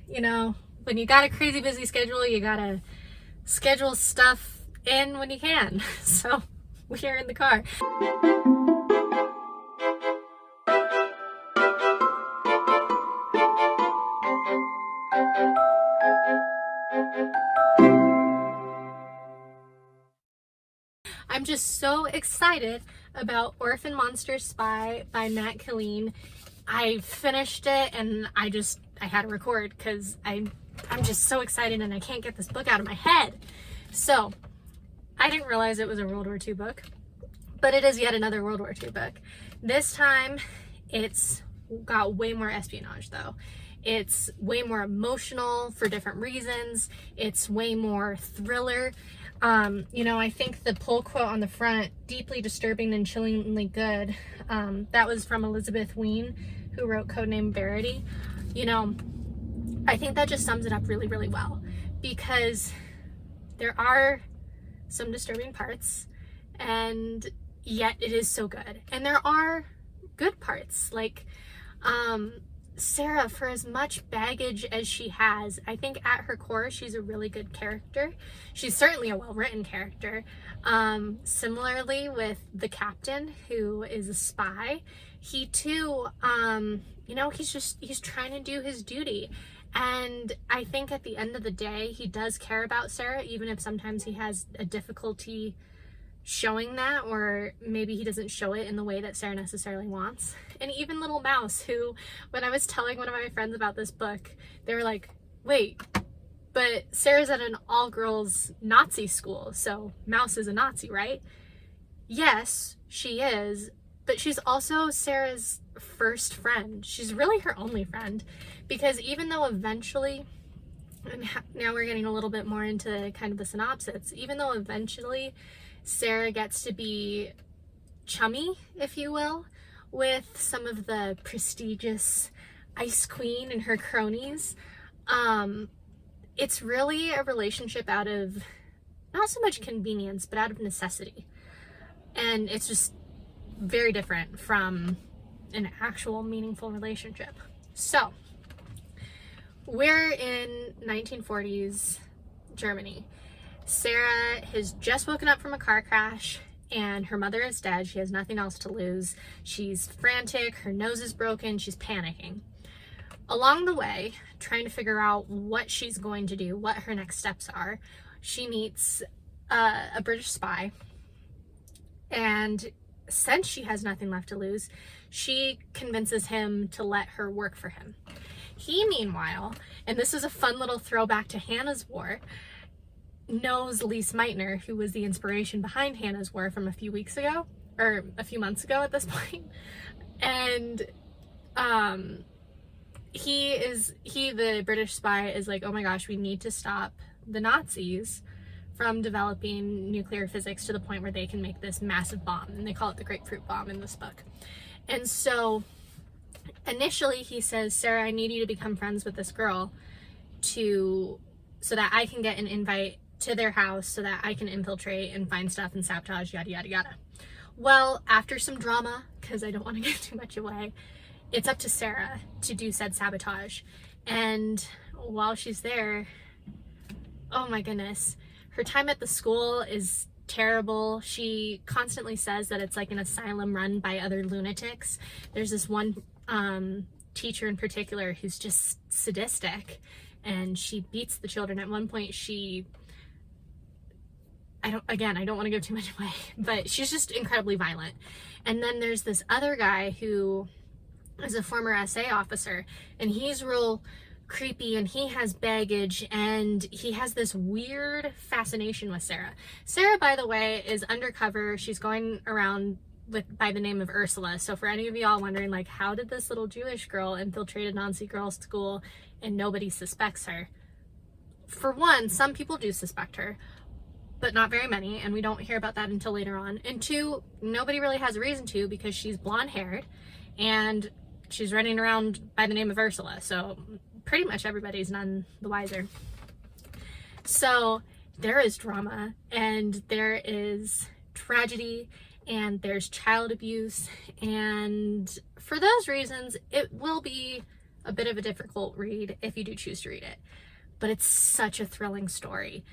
you know, when you got a crazy busy schedule, you gotta schedule stuff in when you can. So we're in the car. I'm just so excited about Orphan Monster Spy by Matt Killeen. I finished it and I had to record because I'm just so excited and I can't get this book out of my head. So I didn't realize it was a World War II book, but it is yet another World War II book. This time it's got way more espionage though. It's way more emotional for different reasons. It's way more thriller. You know, I think the pull quote on the front, deeply disturbing and chillingly good, that was from Elizabeth Wein, who wrote Codename Verity. You know, I think that just sums it up really, really well, because there are some disturbing parts and yet it is so good. And there are good parts, like, Sarah, for as much baggage as she has, I think at her core, she's a really good character. She's certainly a well-written character. Similarly with the captain, who is a spy, he too, you know, he's trying to do his duty. And I think at the end of the day, he does care about Sarah, even if sometimes he has a difficulty showing that, or maybe he doesn't show it in the way that Sarah necessarily wants. And even little Mouse, who, when I was telling one of my friends about this book, they were like, wait, but Sarah's at an all-girls Nazi school, so Mouse is a Nazi, right? Yes, she is, but she's also Sarah's first friend. She's really her only friend, because even though eventually, and now we're getting a little bit more into kind of the synopsis, even though eventually Sarah gets to be chummy, if you will, with some of the prestigious Ice Queen and her cronies, it's really a relationship out of not so much convenience, but out of necessity. And it's just very different from an actual meaningful relationship. So we're in 1940s Germany. Sarah has just woken up from a car crash and her mother is dead. She has nothing else to lose. She's frantic, her nose is broken, she's panicking. Along the way, trying to figure out what she's going to do, what her next steps are, she meets a British spy. And since she has nothing left to lose, she convinces him to let her work for him. He, meanwhile, and this is a fun little throwback to Hannah's War, knows Lise Meitner, who was the inspiration behind Hannah's War from a few weeks ago, or a few months ago at this point. And the British spy is like, oh my gosh, we need to stop the Nazis from developing nuclear physics to the point where they can make this massive bomb. And they call it the grapefruit bomb in this book. And so initially he says, Sarah, I need you to become friends with this girl so that I can get an invite to their house, so that I can infiltrate and find stuff and sabotage, yada, yada, yada. Well, after some drama, because I don't want to give too much away, it's up to Sarah to do said sabotage. And while she's there, oh my goodness, her time at the school is terrible. She constantly says that it's like an asylum run by other lunatics. There's this one teacher in particular who's just sadistic, and she beats the children. At one point I don't want to give too much away, but she's just incredibly violent. And then there's this other guy who is a former SA officer, and he's real creepy, and he has baggage, and he has this weird fascination with Sarah. Sarah, by the way, is undercover. She's going around by the name of Ursula. So for any of y'all wondering, like, how did this little Jewish girl infiltrate a Nazi girls' school and nobody suspects her? For one, some people do suspect her, but not very many, and we don't hear about that until later on. And two, nobody really has a reason to, because she's blonde-haired and she's running around by the name of Ursula, so pretty much everybody's none the wiser. So there is drama, and there is tragedy, and there's child abuse, and for those reasons, it will be a bit of a difficult read if you do choose to read it. But it's such a thrilling story.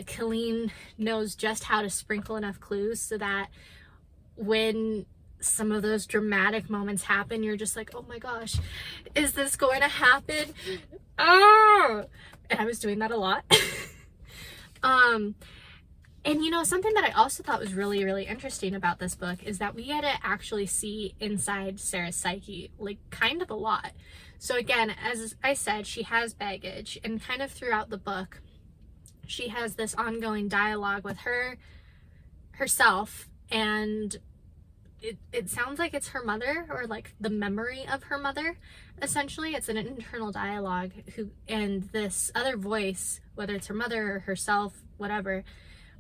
Colleen knows just how to sprinkle enough clues so that when some of those dramatic moments happen, you're just like, oh my gosh, is this going to happen? Oh! And I was doing that a lot. And you know, something that I also thought was really, really interesting about this book is that we get to actually see inside Sarah's psyche, like kind of a lot. So again, as I said, she has baggage, and kind of throughout the book, she has this ongoing dialogue with herself, and it sounds like it's her mother, or like the memory of her mother. Essentially, it's an internal dialogue and this other voice, whether it's her mother or herself, whatever,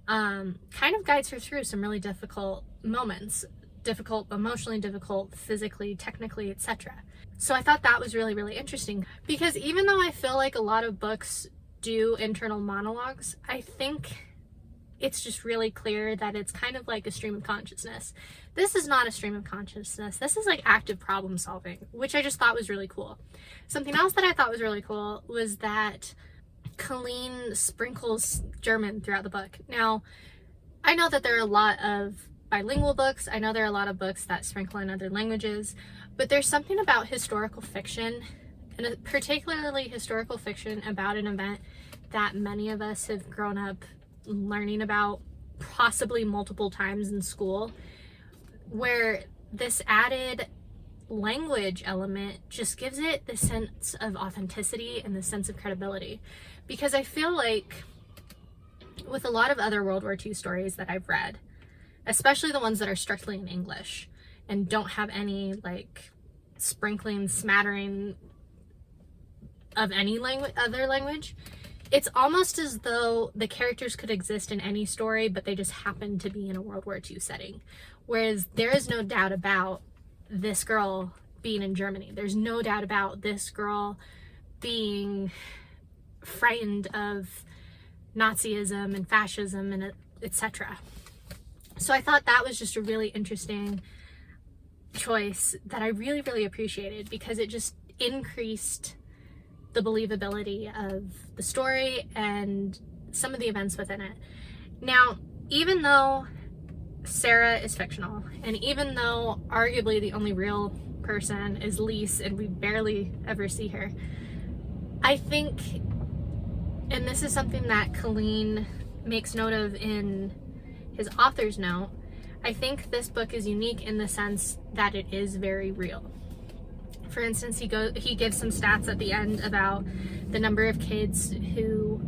kind of guides her through some really difficult moments, difficult, emotionally difficult, physically, technically, etc. So I thought that was really, really interesting, because even though I feel like a lot of books do internal monologues, I think it's just really clear that it's kind of like a stream of consciousness. This is not a stream of consciousness. This is like active problem solving, which I just thought was really cool. Something else that I thought was really cool was that Colleen sprinkles German throughout the book. Now, I know that there are a lot of bilingual books. I know there are a lot of books that sprinkle in other languages, but there's something about historical fiction, and particularly historical fiction about an event that many of us have grown up learning about possibly multiple times in school, where this added language element just gives it the sense of authenticity and the sense of credibility. Because I feel like with a lot of other World War II stories that I've read, especially the ones that are strictly in English and don't have any like sprinkling, smattering of any other language, it's almost as though the characters could exist in any story, but they just happen to be in a World War II setting. Whereas there is no doubt about this girl being in Germany. There's no doubt about this girl being frightened of Nazism and fascism and etc. So I thought that was just a really interesting choice that I really, really appreciated, because it just increased the believability of the story and some of the events within it. Now, even though Sarah is fictional, and even though arguably the only real person is Lise and we barely ever see her, I think, and this is something that Colleen makes note of in his author's note, I think this book is unique in the sense that it is very real. For instance, he gives some stats at the end about the number of kids who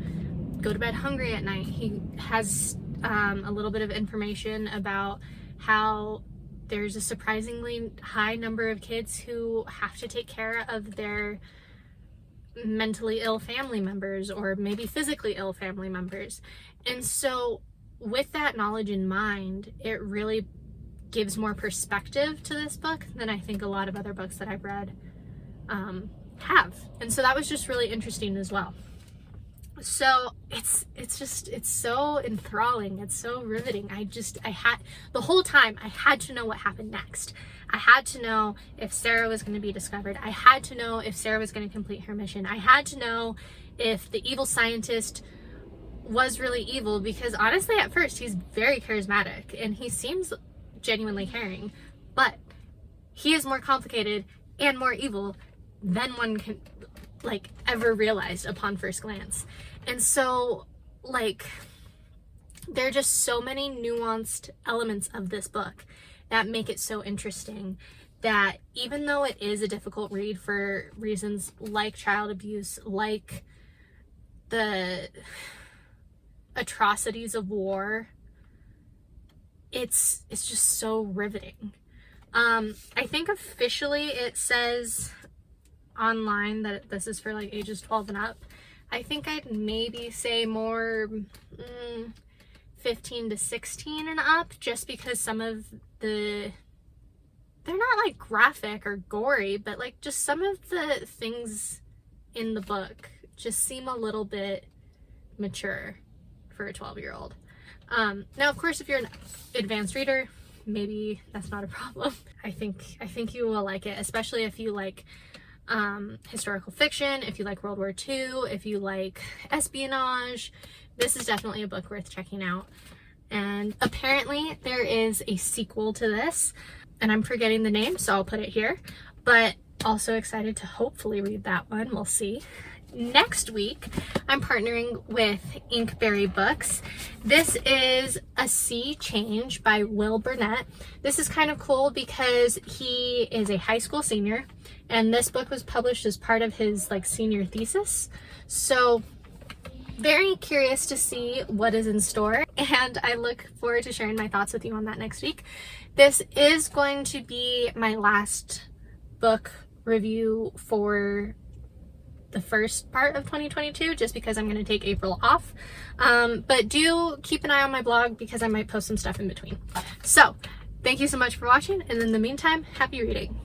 go to bed hungry at night. He has a little bit of information about how there's a surprisingly high number of kids who have to take care of their mentally ill family members, or maybe physically ill family members. And so with that knowledge in mind, it really gives more perspective to this book than I think a lot of other books that I've read have. And so that was just really interesting as well. So it's so enthralling. It's so riveting. The whole time I had to know what happened next. I had to know if Sarah was going to be discovered. I had to know if Sarah was going to complete her mission. I had to know if the evil scientist was really evil, because honestly at first he's very charismatic and he seems genuinely caring, but he is more complicated and more evil than one can like ever realize upon first glance. And so like there are just so many nuanced elements of this book that make it so interesting, that even though it is a difficult read for reasons like child abuse, like the atrocities of war, it's just so riveting. I think officially it says online that this is for like ages 12 and up. I think I'd maybe say more 15 to 16 and up, just because some of they're not like graphic or gory, but like just some of the things in the book just seem a little bit mature for a 12-year-old. Now, of course, if you're an advanced reader, maybe that's not a problem. I think you will like it, especially if you like historical fiction, if you like World War II, if you like espionage, this is definitely a book worth checking out. And apparently there is a sequel to this, and I'm forgetting the name, so I'll put it here, but also excited to hopefully read that one. We'll see. Next week, I'm partnering with Inkberry Books. This is A Sea Change by Will Burnett. This is kind of cool because he is a high school senior, and this book was published as part of his like senior thesis. So very curious to see what is in store, and I look forward to sharing my thoughts with you on that next week. This is going to be my last book review for the first part of 2022, just because I'm going to take April off. But do keep an eye on my blog because I might post some stuff in between. So thank you so much for watching, and in the meantime, happy reading.